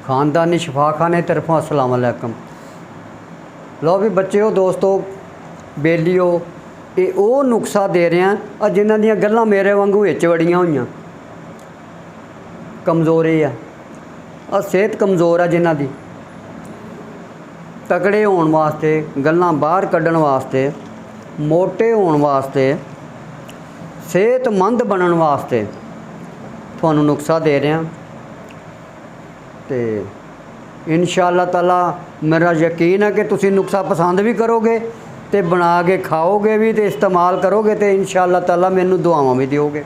खानदानी शफाखाने तरफों अस्सलाम वालेकुम। लो भी बच्चों दोस्तों बेलियो ये वो नुस्खा दे रहे हैं जिन्हों दी गल्लां मेरे वांगू विच वड़ियां होईयां। कमज़ोरी है सेहत कमज़ोर है जिन्हां दी तगड़े होने वास्ते गल्लां बाहर कड्ढण वास्ते मोटे होने वास्ते सेहतमंद बनने वास्ते तुहानूं नुस्खा दे रहे हैं। तो इंशाअल्लाह ताला मेरा यकीन है कि तुसीं नुस्खा पसंद भी करोगे तो बना के खाओगे भी तो इस्तेमाल करोगे तो इंशाअल्लाह ताला मैनू दुआवां भी दिओगे,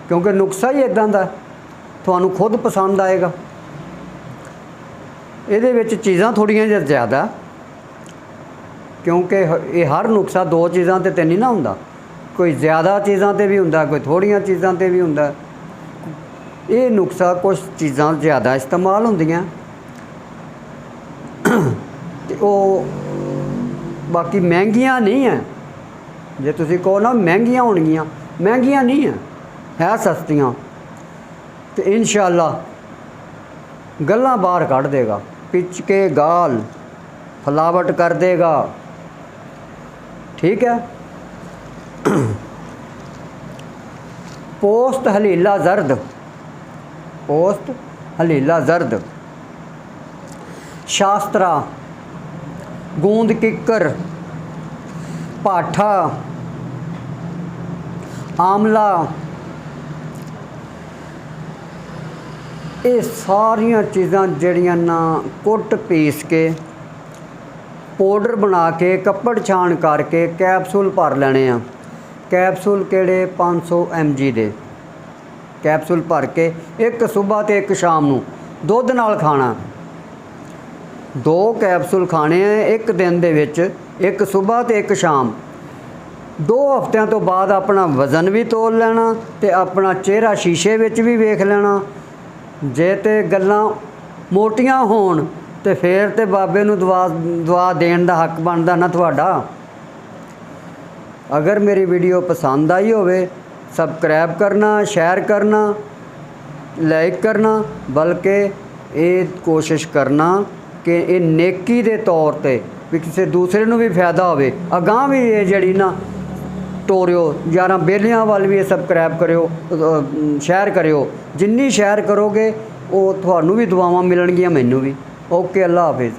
क्योंकि नुस्खा ही इदां दा तुहानूं खुद पसंद आएगा। इहदे विच चीज़ां थोड़ियां जिहा ज़्यादा, क्योंकि ये हर नुस्खा दो चीज़ां ते नहीं ना हुंदा, कोई ज़्यादा चीज़ां ते भी हुंदा, कोई थोड़ियां चीज़ां ते भी हुंदा। ये नुस्खा कुछ चीज़ां ज़्यादा इस्तेमाल होंदियां ते वो बाकी महंगियां नहीं है। जे तुसीं कहो ना महंगियां होणगियां, महंगियां नहीं है सस्तियां। तो इंशाअल्लाह गल्लां बाहर कढ़ देगा, पिच के गाल फलावट कर देगा। ठीक है। पोस्त हलीला जर्द, पोस्त हलीला जर्द, शास्त्रा, गूंद किक्कर, पाठा, आमला, ये सारिया चीज़ां जड़ियां ना कुट पीस के पाउडर बना के कपड़ छान करके कैप्सूल भर लेने आ। कैप्सूल केड़े 500 mg दे कैप्सूल भर के एक सुबह तो एक शाम नूं दुध नाल खाना। 2 कैप्सूल खाने एक दिन दे विच, एक सुबह तो एक शाम। 2 हफ्तियां तो बाद अपना वज़न भी तोल लेना ते अपना चेहरा शीशे विच भी वेख लेना। जे ते गल्लां मोटियां होण ते फिर ते बाबे नूं दुआ देण दा हक बनदा ना तुहाडा। अगर मेरी वीडियो पसंद आई होवे सबसक्राइब करना, शेयर करना, लाइक करना, बल्कि ये कोशिश करना कि ये नेकी दे तौर पे भी किसी दूसरे नूं भी फायदा होवे। अगां भी ये जड़ी ना टोरियो यारां बेलियां वाल भी सबसक्राइब करियो, शेयर करियो। जिन्नी शेयर करोगे वो तुहानूं भी दुआवां मिलणगियां, मैनूं भी। ओके, अल्लाह हाफिज़।